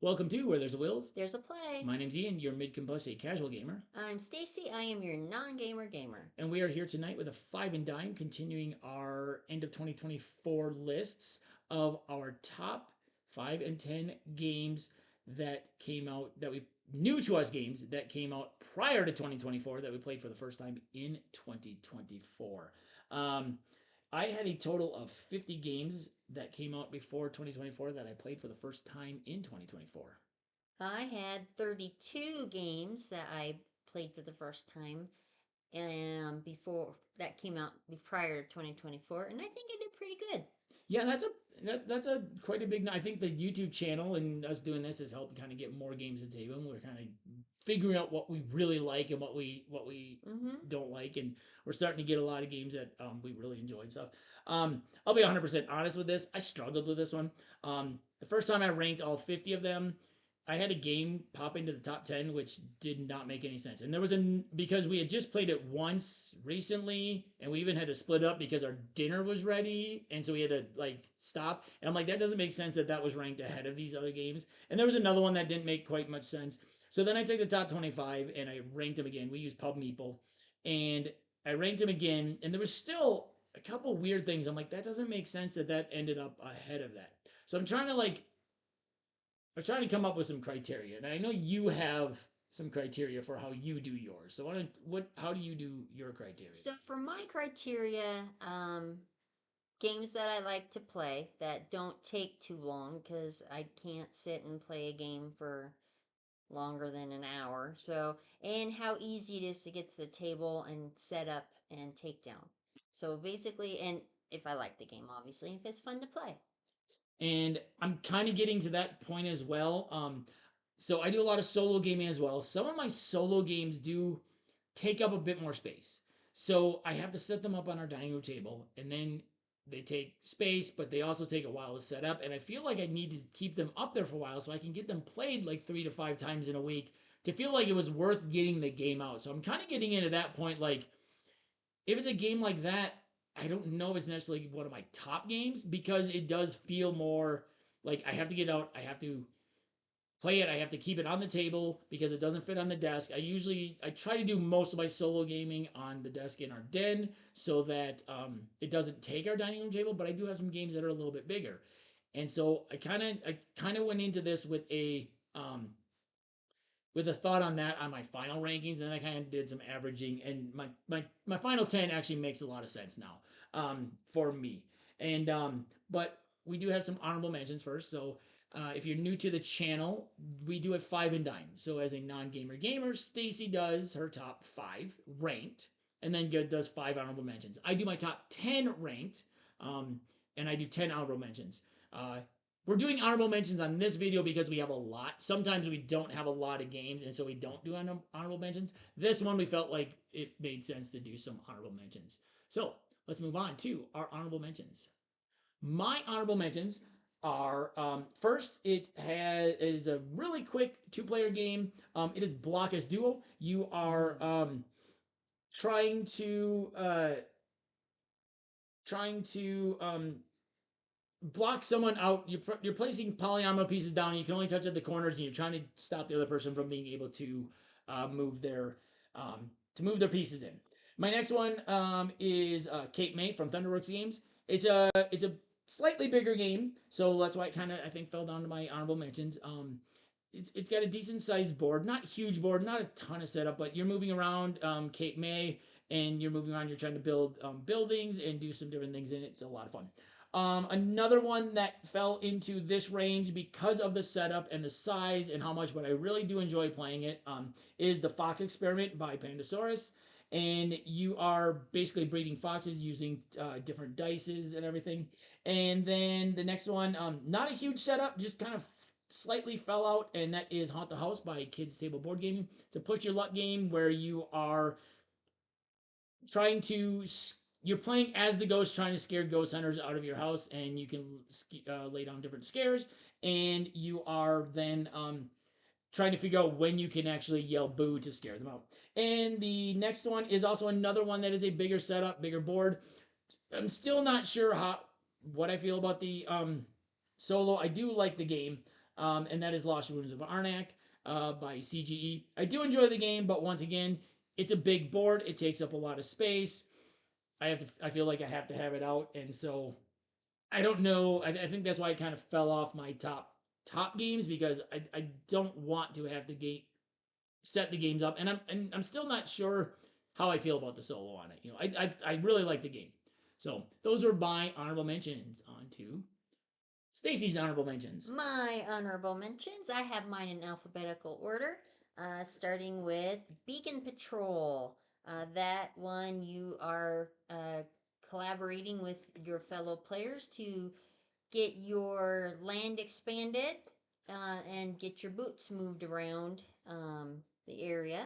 Welcome to Where There's a Wills. There's a play. My name's Ian, your mid-compulsive casual gamer. I'm Stacey. I am your non-gamer gamer. And we are here tonight with a 5 and dime, continuing our end of 2024 lists of our top 5 and 10 games that came out, that we new to us games that came out prior to 2024 that we played for the first time in 2024. I had a total of 50 games that came out before 2024 that I played for the first time in 2024. I had 32 games that I played for the first time before that came out prior to 2024, and I think I did pretty good. Yeah, that's a quite a big. I think the YouTube channel and us doing this has helped kind of get more games to the table. We're kind of figuring out what we really like and what we don't like, and we're starting to get a lot of games that we really enjoy and stuff. I'll be 100% honest with this. I struggled with this one. The first time I ranked all 50 of them, I had a game pop into the top 10, which did not make any sense. And there was because we had just played it once recently, and we even had to split up because our dinner was ready. And so we had to like stop. And I'm like, that doesn't make sense that was ranked ahead of these other games. And there was another one that didn't make quite much sense. So then I took the top 25 and I ranked them again. We used Pub Meeple. And I ranked them again. And there was still a couple weird things. I'm like, that doesn't make sense that ended up ahead of that. So I'm trying to come up with some criteria, and I know you have some criteria for how you do yours. So how do you do your criteria? So for my criteria, games that I like to play that don't take too long because I can't sit and play a game for longer than an hour. So, and how easy it is to get to the table and set up and take down. So basically, and if I like the game, obviously, if it's fun to play. And I'm kind of getting to that point as well. So I do a lot of solo gaming as well. Some of my solo games do take up a bit more space. So I have to set them up on our dining room table, and then they take space, but they also take a while to set up. And I feel like I need to keep them up there for a while so I can get them played like 3 to 5 times in a week to feel like it was worth getting the game out. So I'm kind of getting into that point. Like, if it's a game like that, I don't know if it's necessarily one of my top games because it does feel more like I have to get out, I have to play it, I have to keep it on the table because it doesn't fit on the desk. I try to do most of my solo gaming on the desk in our den so that it doesn't take our dining room table, but I do have some games that are a little bit bigger. And so I kind of went into this with a thought on that on my final rankings, and then I kind of did some averaging, and my final 10 actually makes a lot of sense now for me. And but we do have some honorable mentions first. So if you're new to the channel, we do have 5 and dime. So as a non-gamer gamer, Stacey does her top 5 ranked, and then does 5 honorable mentions. I do my top 10 ranked, and I do 10 honorable mentions. We're doing honorable mentions on this video because we have a lot. Sometimes we don't have a lot of games, and so we don't do honorable mentions. This one, we felt like it made sense to do some honorable mentions. So let's move on to our honorable mentions. My honorable mentions are first, is a really quick 2-player game. It is Blockers Duo. You are trying to block someone out. You're placing polyomino pieces down. You can only touch at the corners, and you're trying to stop the other person from being able to move their pieces in. My next one is Cape May from Thunderworks Games. It's a slightly bigger game, so that's why it kind of I think fell down to my honorable mentions. It's got a decent sized board, not huge board, not a ton of setup, but you're moving around Cape May, and you're moving around. You're trying to build buildings and do some different things in it. It's a lot of fun. Another one that fell into this range because of the setup and the size and how much, but I really do enjoy playing it, is the Fox Experiment by Pandasaurus. And you are basically breeding foxes using different dices and everything. And then the next one, not a huge setup, just kind of slightly fell out, and that is Haunt the House by Kids Table Board Gaming. It's a put your luck game where you are trying to you're playing as the ghost, trying to scare ghost hunters out of your house, and you can lay down different scares, and you are then trying to figure out when you can actually yell boo to scare them out. And the next one is also another one that is a bigger setup, bigger board. I'm still not sure what I feel about the solo. I do like the game. and that is Lost Ruins of Arnak by CGE. I do enjoy the game, but once again, it's a big board. It takes up a lot of space. I feel like I have to have it out, and so I don't know. I think that's why I kind of fell off my top games because I don't want to have to set the games up, and I'm still not sure how I feel about the solo on it. I really like the game. So those are my honorable mentions. On to Stacey's honorable mentions. My honorable mentions, I have mine in alphabetical order, starting with Beacon Patrol. That one you are collaborating with your fellow players to get your land expanded and get your boots moved around the area.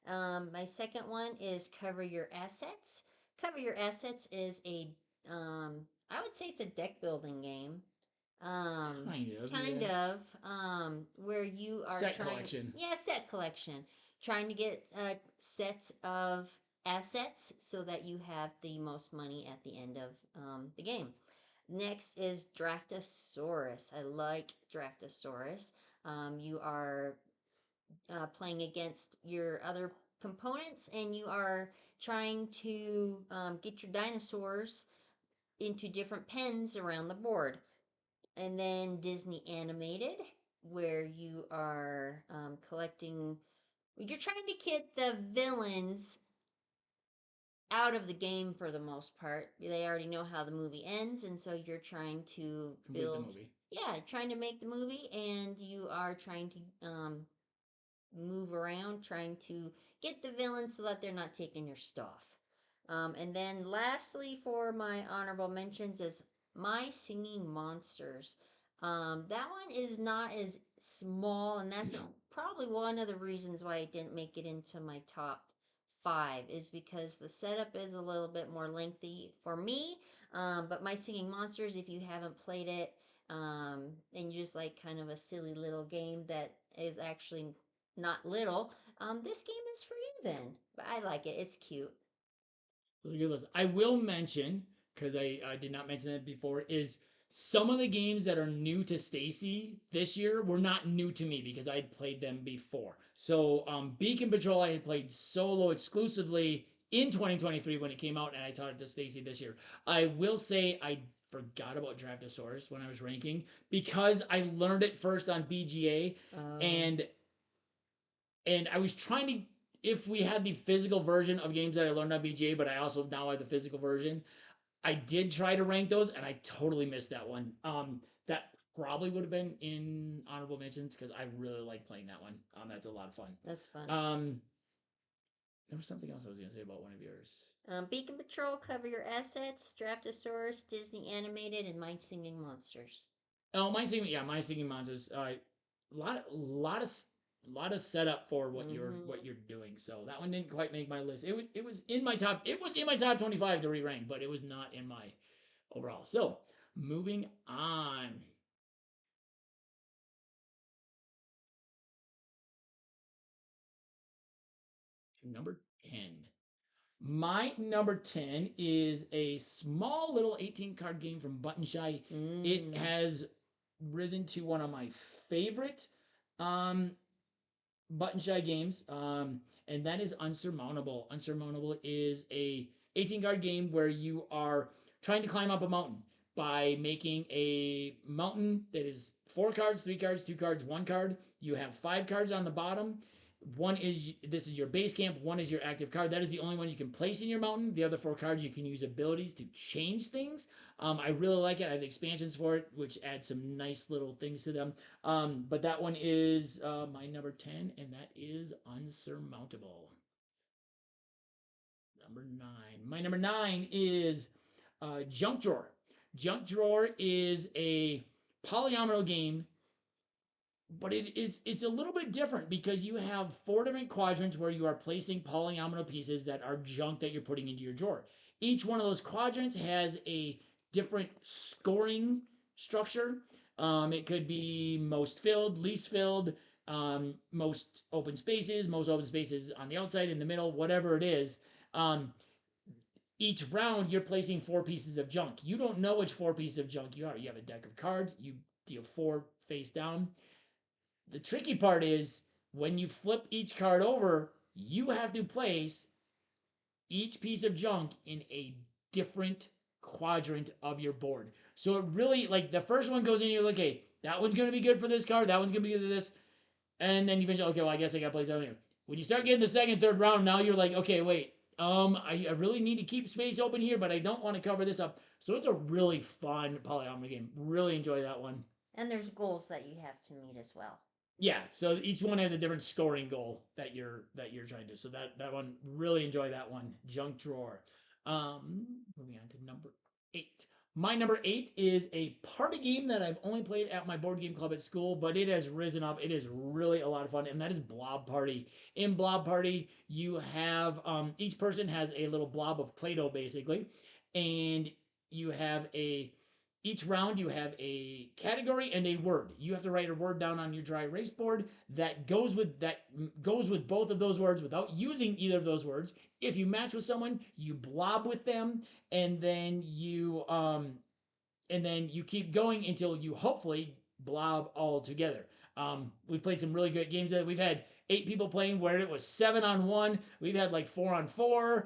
My second one is Cover Your Assets. Cover Your Assets is I would say it's a deck building game. Um, Kind of. where you are Set trying, collection. yeah, set collection, trying to get sets of assets so that you have the most money at the end of the game. Next is Draftosaurus. I like Draftosaurus. You are playing against your other components, and you are trying to get your dinosaurs into different pens around the board. And then Disney Animated, where you are collecting, you're trying to get the villains out of the game for the most part. They already know how the movie ends, and so you're trying to Complete the build, movie. yeah, trying to make the movie, and you are trying to move around, trying to get the villains so that they're not taking your stuff. And then lastly, for my honorable mentions, is My Singing Monsters. That one is not as small, and that's No. probably one of the reasons why it didn't make it into my top five, is because the setup is a little bit more lengthy for me. But My Singing Monsters, if you haven't played it, and you just like kind of a silly little game that is actually not little, this game is for you then. But I like it. It's cute. Good list. I will mention, because I did not mention that before, is some of the games that are new to Stacey this year were not new to me because I had played them before. So Beacon Patrol I had played solo exclusively in 2023 when it came out, and I taught it to Stacey this year. I will say I forgot about Draftosaurus when I was ranking because I learned it first on BGA, and I was trying to, if we had the physical version of games that I learned on BGA, but I also now have the physical version. I did try to rank those, and I totally missed that one. That probably would have been in honorable mentions because I really like playing that one. That's a lot of fun. That's fun. There was something else I was gonna say about one of yours. Beacon Patrol, Cover Your Assets, Draftosaurus, Disney Animated, and My Singing Monsters. Oh, my singing monsters. Lot of setup for what you're doing. So that one didn't quite make my list. It was in my top. It was in my top 25 to re-rank, but it was not in my overall. So moving on. To number 10. My number 10 is a small little 18 card game from Button Shy. It has risen to one of my favorite um, Button Shy games, and that is Unsurmountable. Unsurmountable is a 18 card game where you are trying to climb up a mountain by making a mountain that is 4 cards, 3 cards, 2 cards, 1 card. You have 5 cards on the bottom. One is this is your base camp. One is your active card. That is the only one you can place in your mountain. The other 4 cards you can use abilities to change things. I really like it. I have expansions for it, which add some nice little things to them. But that one is my number 10, and that is Unsurmountable. Number 9. My number 9 is Junk Drawer. Junk Drawer is a polyomino game, but it's a little bit different because you have 4 different quadrants where you are placing polyomino pieces that are junk that you're putting into your drawer. Each one of those quadrants has a different scoring structure. It could be most filled, least filled, most open spaces on the outside, in the middle, whatever it is. Each round, you're placing 4 pieces of junk. You don't know which 4 pieces of junk you are. You have a deck of cards. You deal 4 face down. The tricky part is when you flip each card over, you have to place each piece of junk in a different quadrant of your board. So it really, like, the first one goes in, you're like, okay, that one's going to be good for this card, that one's going to be good for this. And then you finish, okay, well, I guess I got to place that one here. When you start getting the second, third round, now you're like, okay, wait, I really need to keep space open here, but I don't want to cover this up. So it's a really fun polyomino game. Really enjoy that one. And there's goals that you have to meet as well. Yeah, so each one has a different scoring goal that you're trying to do. So that one, really enjoy that one. Junk drawer. Moving on to number 8. My number 8 is a party game that I've only played at my board game club at school, but it has risen up. It is really a lot of fun, and that is Blob Party. In Blob Party, you have each person has a little blob of Play-Doh basically, and you have a each round you have a category and a word. You have to write a word down on your dry erase board that goes with both of those words without using either of those words. If you match with someone, you blob with them, and then you keep going until you hopefully blob all together. We've played some really great games. We've had 8 people playing where it was 7-on-1. We've had like 4-on-4.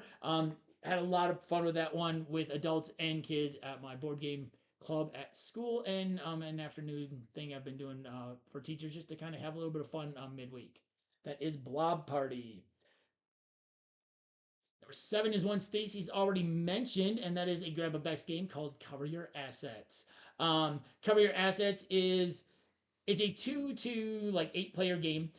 Had a lot of fun with that one with adults and kids at my board game club at school, and an afternoon thing I've been doing for teachers just to kind of have a little bit of fun midweek. That is Blob Party. Number 7 is one Stacey's already mentioned, and that is a Grandpa Beck's game called Cover Your Assets. Cover Your Assets is it's a 2 to 8 player game.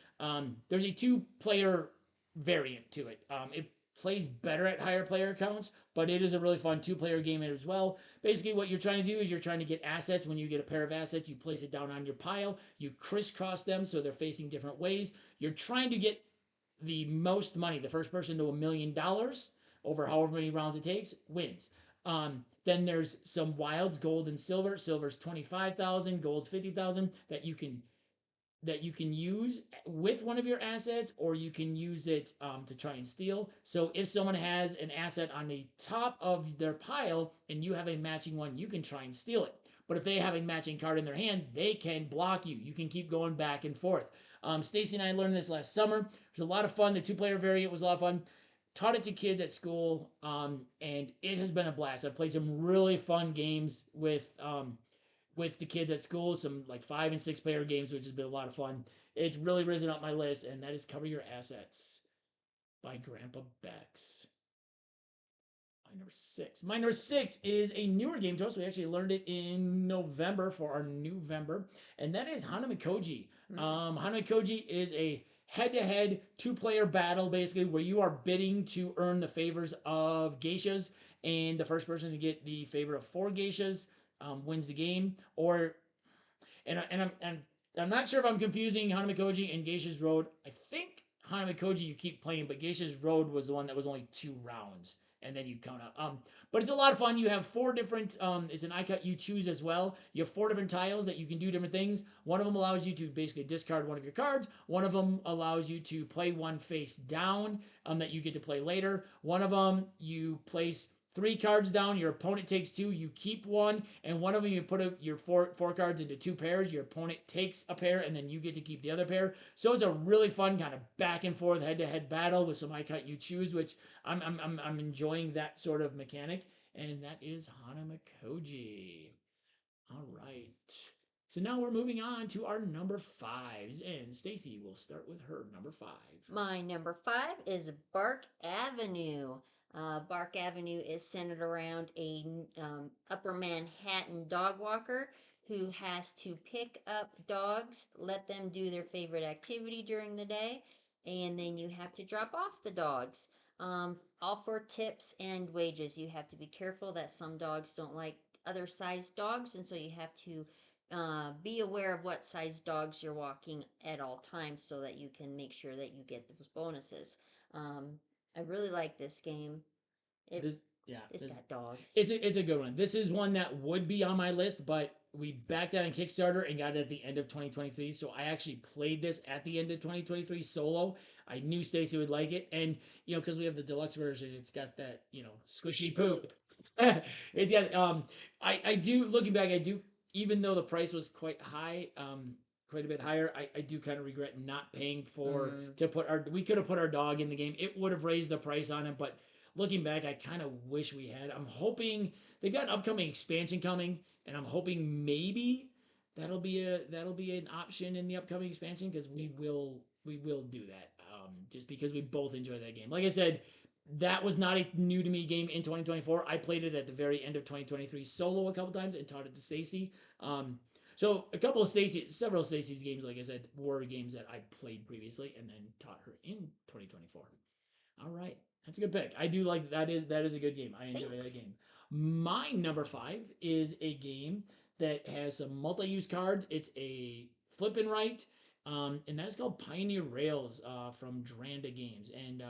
There's a 2 player variant to it. It plays better at higher player counts, but it is a really fun 2 player game as well. Basically, what you're trying to do is you're trying to get assets. When you get a pair of assets, you place it down on your pile. You crisscross them so they're facing different ways. You're trying to get the most money. The first person to $1 million over however many rounds it takes wins. Then there's some wilds, gold and silver. Silver's 25,000, gold's 50,000 that you can use with one of your assets, or you can use it to try and steal. So if someone has an asset on the top of their pile and you have a matching one, you can try and steal it. But if they have a matching card in their hand, they can block you. You can keep going back and forth. Stacey and I learned this last summer. It was a lot of fun. The 2 player variant was a lot of fun. Taught it to kids at school, and it has been a blast. I've played some really fun games with the kids at school, some like 5 and 6 player games, which has been a lot of fun. It's really risen up my list, and that is Cover Your Assets by Grandpa Bex. My number 6 is a newer game to us. We actually learned it in November for our November, and that is Hanamikoji. Hanamikoji is a head-to-head 2 player battle, basically, where you are bidding to earn the favors of geishas, and the first person to get the favor of 4 geishas wins the game. Or I'm not sure if I'm confusing Hanamikoji and Geisha's Road. I think Hanamikoji you keep playing, but Geisha's Road was the one that was only 2 rounds, and then you count out. But it's a lot of fun. You have 4 different. It's an I cut you choose as well. You have 4 different tiles that you can do different things. One of them allows you to basically discard one of your cards. One of them allows you to play one face down that you get to play later. One of them you place 3 cards down. Your opponent takes 2. You keep 1, and one of them you put your four cards into 2 pairs. Your opponent takes a pair, and then you get to keep the other pair. So it's a really fun kind of back and forth head-to-head battle with some I cut you choose, which I'm enjoying that sort of mechanic. And that is Hanamikoji. All right. So now we're moving on to our number 5s, and Stacey will start with her number 5. My number 5 is Bark Avenue. Bark Avenue is centered around a upper Manhattan dog walker who has to pick up dogs, let them do their favorite activity during the day, and then you have to drop off the dogs. All for tips and wages. You have to be careful that some dogs don't like other sized dogs, and so you have to be aware of what size dogs you're walking at all times so that you can make sure that you get those bonuses. I really like this game. This, yeah, It's got dogs. It's a good one. This is one that would be on my list, but we backed out on Kickstarter and got it at the end of 2023. So I actually played this at the end of 2023 solo. I knew Stacey would like it, and because we have the deluxe version, it's got that squishy poop. It's got I do, looking back, I do, even though the price was quite high. quite a bit higher. I do kind of regret not paying for Mm. to put our we could have put our dog in the game. It would have raised the price on it, but looking back, I kind of wish we had. I'm hoping they've got an upcoming expansion coming, and I'm hoping maybe that'll be an option in the upcoming expansion because we will do that. Just because we both enjoy that game. Like I said, that was not a new to me game in 2024. I played it at the very end of 2023 solo a couple times and taught it to Stacey. So a couple of several Stacey's games, like I said, were games that I played previously and then taught her in 2024. All right, that's a good pick. I do like that is a good game. I enjoy that Thanks. game. My number five is a game that has some multi-use cards. It's a flip and write, and that is called Pioneer Rails from Dranda Games, and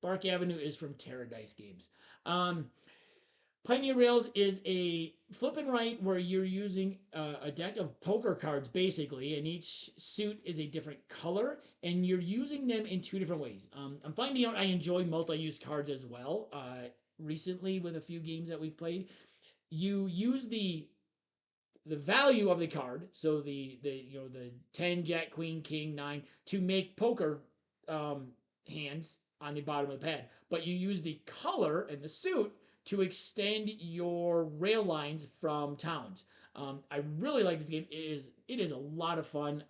Bark Avenue is from Terra Dice Games. Um, Pioneer Rails is a flip and write where you're using a deck of poker cards basically, and each suit is a different color, and you're using them in two different ways. I'm finding out I enjoy multi-use cards as well. Recently, with a few games that we've played, you use the value of the card, so the 10 Jack Queen King 9 to make poker um, hands on the bottom of the pad, but you use the color and the suit to extend your rail lines from towns. I really like this game. It is a lot of fun.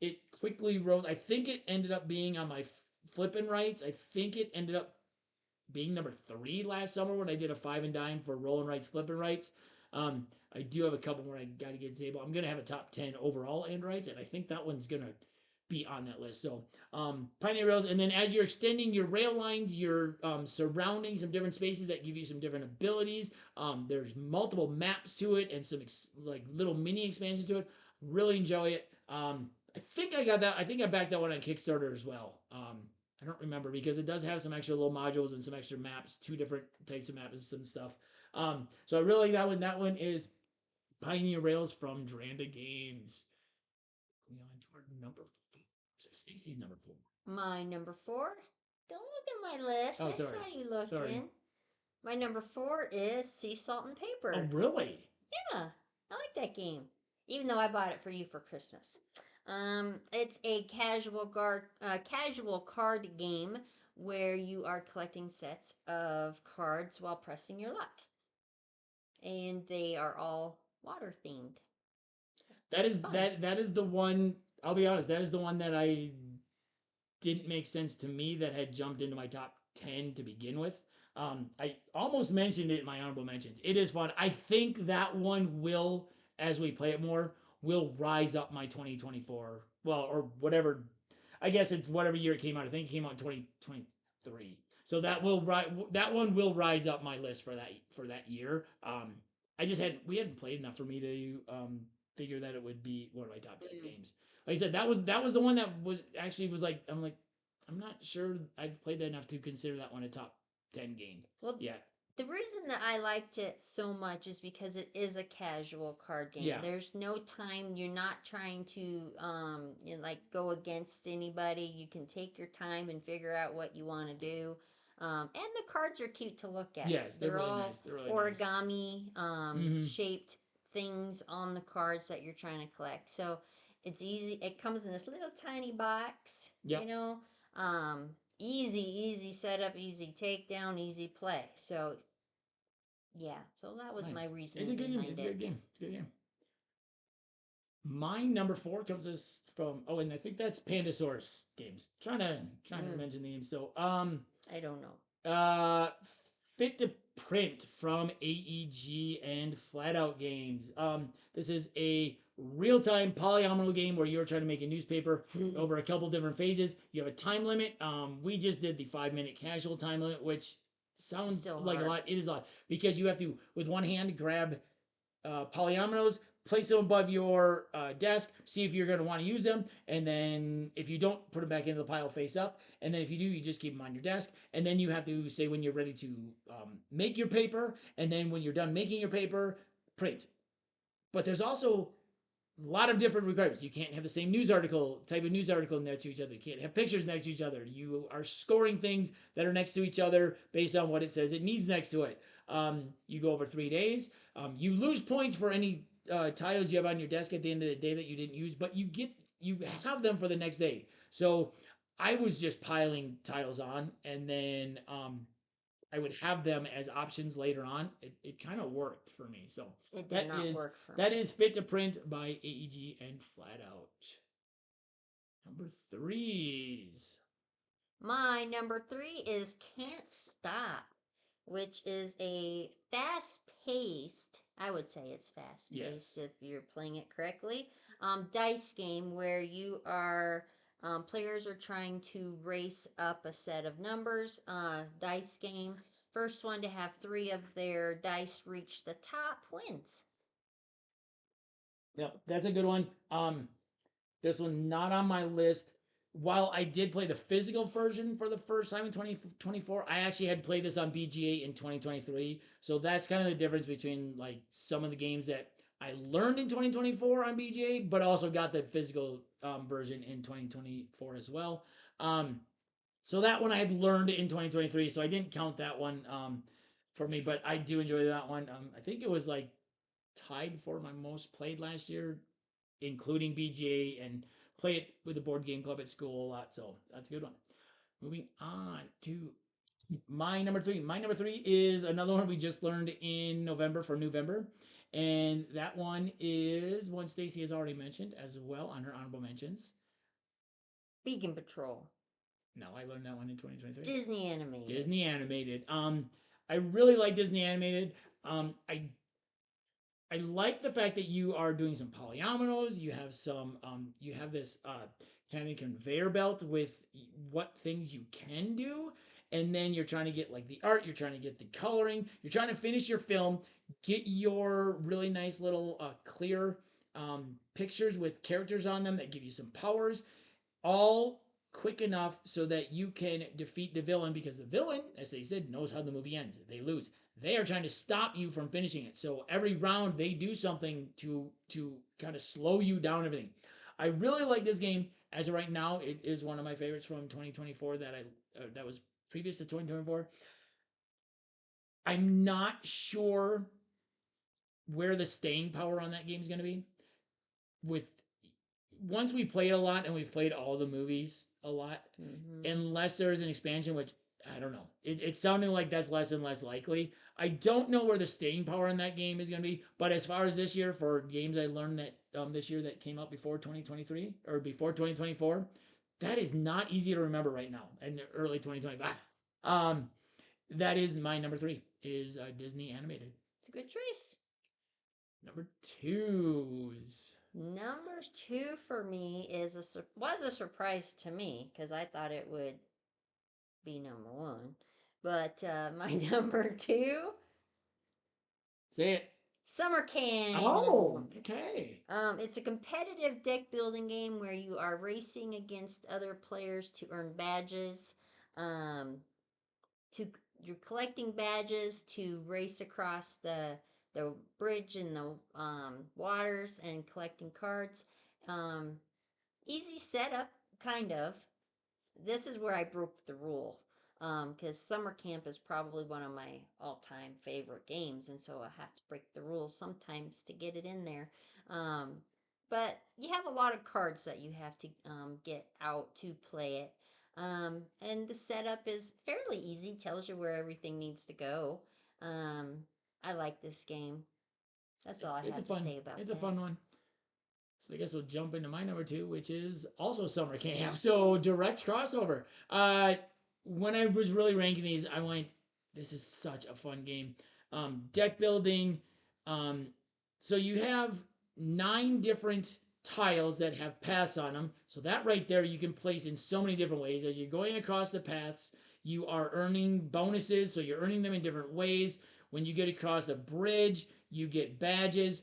It quickly rose. I think it ended up being on my flipping rights. I think it ended up being number three last summer when I did a five and dime for rolling rights, flipping rights. I do have a couple where I got to get a table. I'm gonna have a top 10 overall and rights, and I think that one's gonna be on that list. So Pioneer Rails, and then as you're extending your rail lines, you're surrounding some different spaces that give you some different abilities. There's multiple maps to it and some like little mini expansions to it. Really enjoy it. I think I got that. I think I backed that one on Kickstarter as well. I don't remember because it does have some extra little modules and some extra maps, two different types of maps and some stuff. So I really like that one. That one is Pioneer Rails from Dranda Games. We on to our number four. Stacey's number four. My number four. Don't look at my list. Oh, I sorry. saw you Sorry. looking. My number four is Sea Salt and Oh, Paper. really? Yeah, I like that game. Even though I bought it for you for Christmas. It's a casual card game where you are collecting sets of cards while pressing your luck, and they are all water themed. That It's is fun. that is the one. I'll be honest. That is the one that I didn't make sense to me that had jumped into my top 10 to begin with. I almost mentioned it in my honorable mentions. It is fun. I think that one will, as we play it more, will rise up my 2024. Well, or whatever. I guess it's whatever year it came out. I think it came out in 2023. So that one will rise up my list for that year. I just hadn't we hadn't played enough for me to figure that it would be one of my top 10 Mm. games. Like I said, that was the one that was actually was like I'm not sure I've played that enough to consider that one a top 10 game. Well, Yeah, the reason that I liked it so much is because it is a casual card game. yeah, There's no time. You're not trying to like go against anybody. You can take your time and figure out what you want to do. And the cards are cute to look at. yes, they're They're really all nice. They're really nice. origami Mm-hmm. shaped things on the cards that you're trying to collect. So it's easy. It comes in this little tiny box, Yep. um, easy setup, easy takedown, easy play. So yeah, so that was my Nice. It's reasoning a good game. behind It's a it. good game. It's a good game. My number four comes us from and I think that's Pandasaurus games. Trying to Mm, mention the name still. I don't know. Uh, Fit to Print from AEG and Flat Out Games. This is a real-time polyomino game where you're trying to make a newspaper over a couple different phases. You have a time limit. We just did the 5-minute casual time limit, which sounds Still like a hard. lot. It is a lot because you have to, with one hand, grab polyominoes, place them above your desk, see if you're going to want to use them, and then if you don't, put them back into the pile face up, and then if you do, you just keep them on your desk, and then you have to say when you're ready to make your paper, and then when you're done making your paper, print. But there's also a lot of different requirements. You can't have the same type of news article next to each other. You can't have pictures next to each other. You are scoring things that are next to each other based on what it says it needs next to it. You go over 3 days. You lose points for any tiles you have on your desk at the end of the day that you didn't use, but you have them for the next day. So I was just piling tiles on, and then I would have them as options later on. It kind of worked for me. So It did that not is work for that me. is Fit to Print by AEG and Flat Out. Number threes. My number three is Can't Stop, which is a fast paced, I would say it's fast paced Yes. if you're playing it correctly, dice game where you are, players are trying to race up a set of numbers, dice game. First one to have three of their dice reach the top wins. Yep, that's a good one. This one's not on my list. While I did play the physical version for the first time in 2024, I actually had played this on BGA in 2023. So that's kind of the difference between like some of the games that I learned in 2024 on BGA, but also got the physical version in 2024 as well. Um, so that one I had learned in 2023, so I didn't count that one for me, but I do enjoy that one. I think it was like tied for my most played last year, including BGA, and play it with the board game club at school a lot. So that's a good one. Moving on to my number three. My number three is another one we just learned in November for November. And that one is one Stacey has already mentioned as well on her honorable mentions. Vegan Patrol. No, I learned that one in 2023. Disney animated. Disney animated. I really like Disney animated. I like the fact that you are doing some polyominoes. You have some, you have this kind of conveyor belt with what things you can do, and then you're trying to get like the art. You're trying to get the coloring. You're trying to finish your film, get your really nice little clear pictures with characters on them that give you some powers, all quick enough so that you can defeat the villain, because the villain, as they said, knows how the movie ends. They lose. They are trying to stop you from finishing it. So every round they do something to kind of slow you down everything. I really like this game. As of right now, it is one of my favorites from 2024 that was previous to 2024. I'm not sure where the staying power on that game is going to be. With once we played a lot and we've played all the movies a lot, unless there is an expansion, which I don't know. It's sounding like that's less and less likely. I don't know where the staying power in that game is going to be. But as far as this year, for games I learned that this year that came out before 2023 or before 2024, that is not easy to remember right now in the early 2025. Um, that is my number three is Disney animated. It's a good choice. Number twos. Number two for me was a surprise to me because I thought it would be number one. But my number two, Say it. Summer Camp. Oh, okay. It's a competitive deck building game where you are racing against other players to earn badges. Um, to you're collecting badges to race across the bridge in the waters and collecting cards. Um, Easy setup, kind of. This is where I broke the rule because Summer Camp is probably one of my all-time favorite games, and so I have to break the rules sometimes to get it in there. Um, but you have a lot of cards that you have to get out to play it. And the setup is fairly easy, tells you where everything needs to go. Um, I like this game. That's all I It's a have to fun. say about It's a that. fun one. So I guess we'll jump into my number two, which is also Summer Camp. So direct crossover. When I was really ranking these, I went, this is such a fun game. Deck building. Um, so you have 9 different tiles that have paths on them. So that right there you can place in so many different ways. As you're going across the paths, you are earning bonuses. So you're earning them in different ways. When you get across a bridge, you get badges.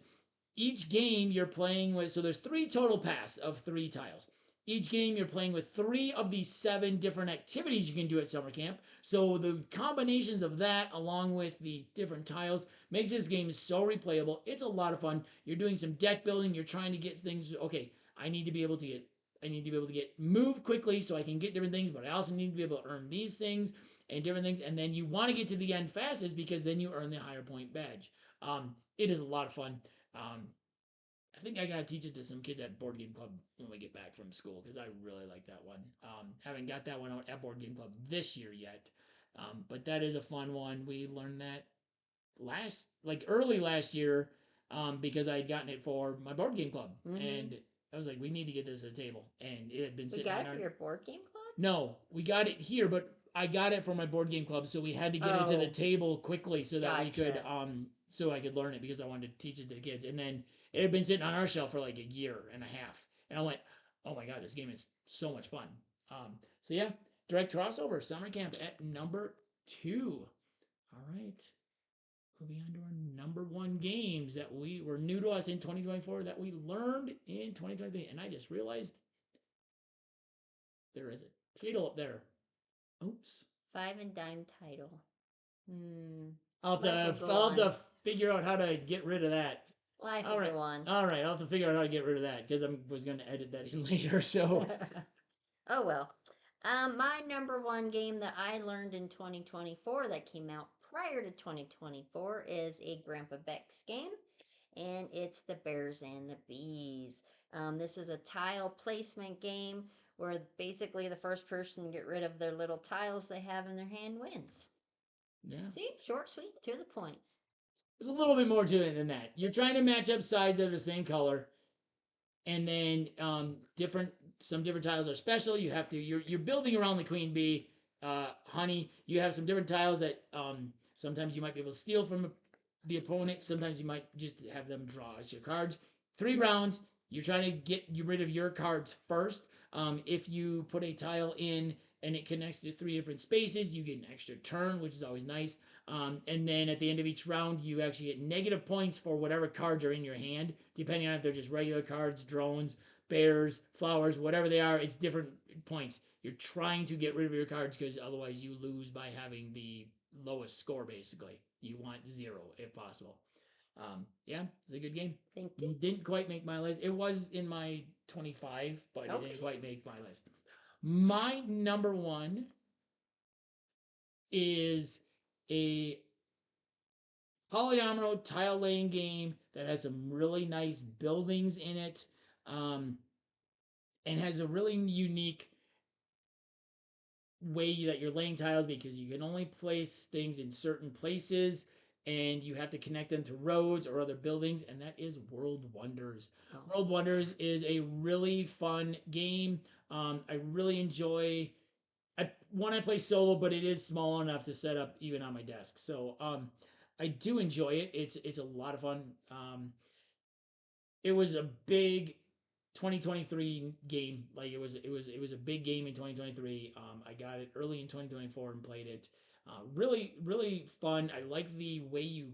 Each game you're playing with, so there's 3 total paths of 3 tiles. Each game you're playing with 3 of these 7 different activities you can do at summer camp. So the combinations of that along with the different tiles makes this game so replayable. It's a lot of fun. You're doing some deck building, you're trying to get things, okay, I need to be able to get move quickly so I can get different things, but I also need to be able to earn these things and different things. And then you want to get to the end fastest because then you earn the higher point badge. It is a lot of fun. I think I gotta teach it to some kids at Board Game Club when we get back from school because I really like that one. Haven't got that one out at Board Game Club this year yet, but that is a fun one. We learned that early last year, because I had gotten it for my board game club, and I was like, we need to get this at the table, and it had been We sitting got on it our. for your board game club? No, we got it here, but I got it for my board game club, so we had to get it to the Oh, table quickly so that we could gotcha. so I could learn it because I wanted to teach it to the kids. And then it had been sitting on our shelf for like a year and a half. And I went, "Oh my god, this game is so much fun." So yeah, direct crossover summer camp at number 2. All right. Moving on to our number 1 games that we were new to us in 2024 that we learned in 2023. And I just realized there is a title up there. Oops. Five and dime title. Hmm. I'll Life will have, to, go I'll have on. to figure out how to get rid of that. Life All will right. go on. All right. I'll have to figure out how to get rid of that because I was going to edit that in later. So, Oh well. My number one game that I learned in 2024 that came out prior to 2024 is a Grandpa Beck's game, and it's The Bears and the Bees. This is a tile placement game where basically the first person to get rid of their little tiles they have in their hand wins. yeah. See, short, sweet, to the point. There's a little bit more to it than that. You're trying to match up sides that are the same color, and then some different tiles are special. You're building around the queen bee, honey. You have some different tiles that sometimes you might be able to steal from the opponent. Sometimes you might just have them draw your cards. 3 rounds. You're trying to get rid of your cards first. If you put a tile in and it connects to 3 different spaces, you get an extra turn, which is always nice. And then at the end of each round, you actually get negative points for whatever cards are in your hand, depending on if they're just regular cards, drones, bears, flowers, whatever they are. It's different points. You're trying to get rid of your cards because otherwise you lose by having the lowest score, basically. You want 0 if possible. Yeah, it's a good game. Thank you. Didn't quite make my list. It was in my 25, but it didn't Okay. quite make my list. My number 1 is a polyomino tile laying game that has some really nice buildings in it, um, and has a really unique way that you're laying tiles because you can only place things in certain places and you have to connect them to roads or other buildings, and that is World Wonders. Oh. World Wonders is a really fun game. I really enjoy. I play solo, but it is small enough to set up even on my desk. So I do enjoy it. It's a lot of fun. It was a big 2023 game. Like it was a big game in 2023. I got it early in 2024 and played it. Really fun. I like the way you.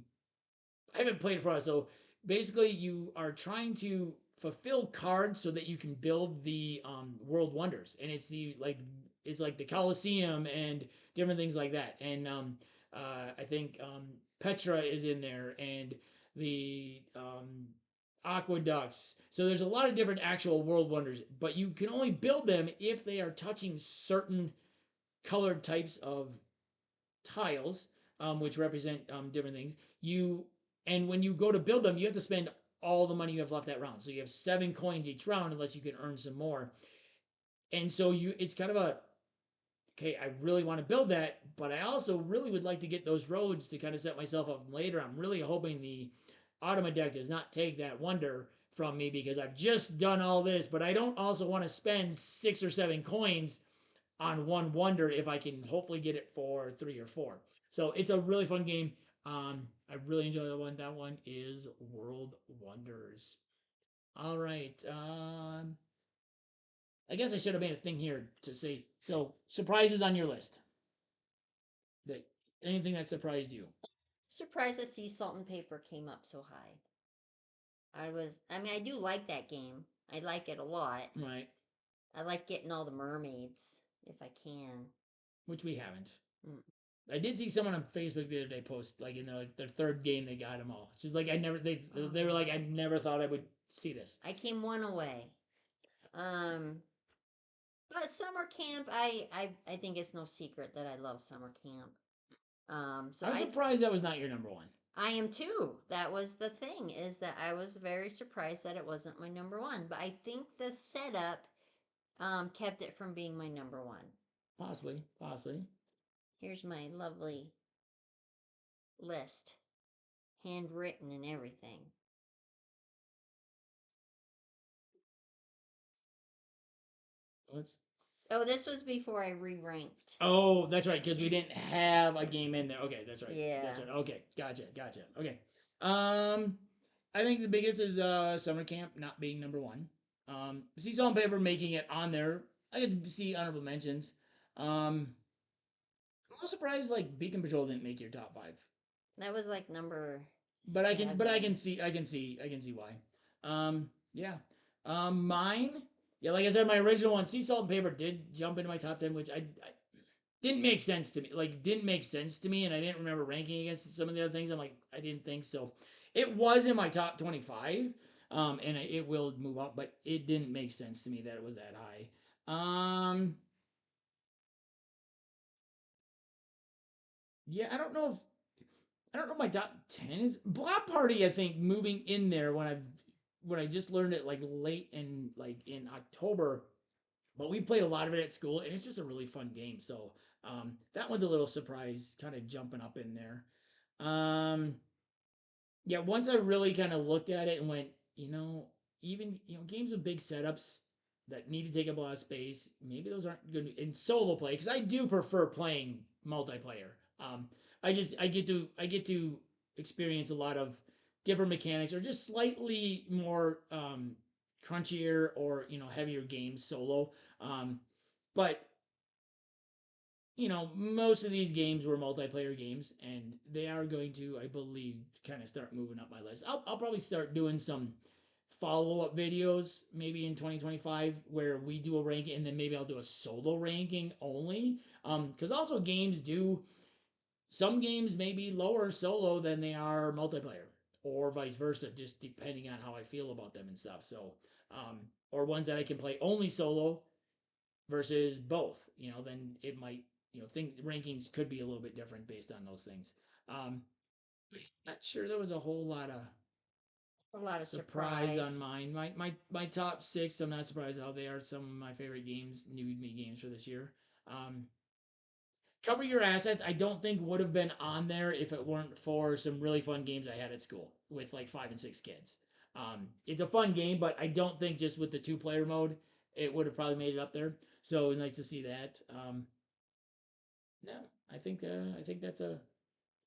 I haven't played it for us, so basically you are trying to fulfill cards so that you can build the world wonders, and it's like the Colosseum and different things like that. And I think Petra is in there, and the aqueducts. So there's a lot of different actual world wonders, but you can only build them if they are touching certain colored types of tiles, which represent different things. And when you go to build them, you have to spend all the money you have left that round. So you have 7 coins each round, unless you can earn some more. And so it's kind of a okay. I really want to build that, but I also really would like to get those roads to kind of set myself up later. I'm really hoping the Automa deck does not take that wonder from me because I've just done all this, but I don't also want to spend 6 or 7 coins on one wonder if I can hopefully get it for 3 or 4. So it's a really fun game. I really enjoy that one. That one is World Wonders. All right. I guess I should have made a thing here to say. So surprises on your list. That anything that surprised you. Surprised that sea salt and paper came up so high. I mean, I do like that game. I like it a lot. Right. I like getting all the mermaids if I can. Which we haven't. Mm. I did see someone on Facebook the other day post like in their third game they got them all. She's like they were like I never thought I would see this. I came one away. Um, but summer camp, I think it's no secret that I love summer camp. So I'm surprised that was not your number 1. I am too. That was the thing, is that I was very surprised that it wasn't my number one. But I think the setup kept it from being my number one. Possibly, possibly. Here's my lovely list, handwritten and everything. Let's. Oh, this was before I re-ranked. Oh, that's right, because we didn't have a game in there. Okay, that's right. Yeah. That's right. Okay, gotcha. Okay. I think the biggest is summer camp not being number one. See Salt and Paper making it on there. I could see honorable mentions. I'm a little surprised like Beacon Patrol didn't make your top five. That was like number But I can, but I can seven. see, why. Yeah. Mine, yeah, like I said, my original one, Sea Salt and Paper, did jump into my top 10, which I didn't make sense to me. Like, didn't make sense to me, and I didn't remember ranking against some of the other things. I'm like, I didn't think so. It was in my top 25, and it will move up, but it didn't make sense to me that it was that high. Yeah, I don't know if my top 10 is Block Party. I think moving in there when I just learned it like late in October, but we played a lot of it at school, and it's just a really fun game. So that one's a little surprise, kind of jumping up in there. Um, yeah, once I really kind of looked at it and went, even games with big setups that need to take up a lot of space, maybe those aren't good in solo play because I do prefer playing multiplayer. I get to experience a lot of different mechanics or just slightly more crunchier or heavier games solo. But most of these games were multiplayer games, and they are going to, I believe, kind of start moving up my list. I'll probably start doing some follow up videos maybe in 2025 where we do a ranking and then maybe I'll do a solo ranking only. Because also some games may be lower solo than they are multiplayer, or vice versa, just depending on how I feel about them and stuff. So, or ones that I can play only solo versus both, then it might, think rankings could be a little bit different based on those things. Um, Not sure there was a whole lot of A lot of surprise on surprise. mine. My top six, I'm not surprised how they are some of my favorite games, new me games for this year. Um, Cover Your Assets, I don't think would have been on there if it weren't for some really fun games I had at school with like 5 and 6 kids. It's a fun game, but I don't think just with the 2 player mode, it would have probably made it up there. So it was nice to see that. No, I think that's a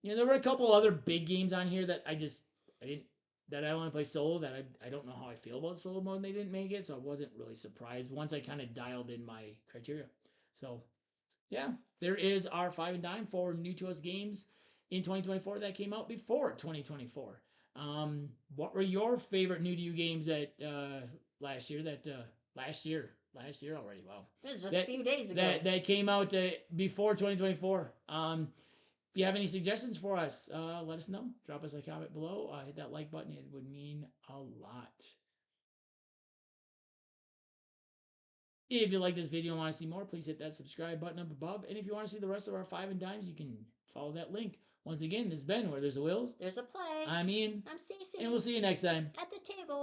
there were a couple other big games on here that I didn't that I want to play solo that I don't know how I feel about solo mode and they didn't make it, so I wasn't really surprised once I kind of dialed in my criteria. So yeah, there is our five and dime for new to us games in 2024 that came out before 2024. What were your favorite new to you games that last year? Last year already. Wow, It was just a that few days ago. that came out before 2024. If you have any suggestions for us, let us know. Drop us a comment below. Hit that like button. It would mean a lot. If you like this video and want to see more, please hit that subscribe button up above. And if you want to see the rest of our five and dimes, you can follow that link. Once again, this has been Where There's a Wills. There's a play. I'm Ian. I'm Stacey. And we'll see you next time. At the table.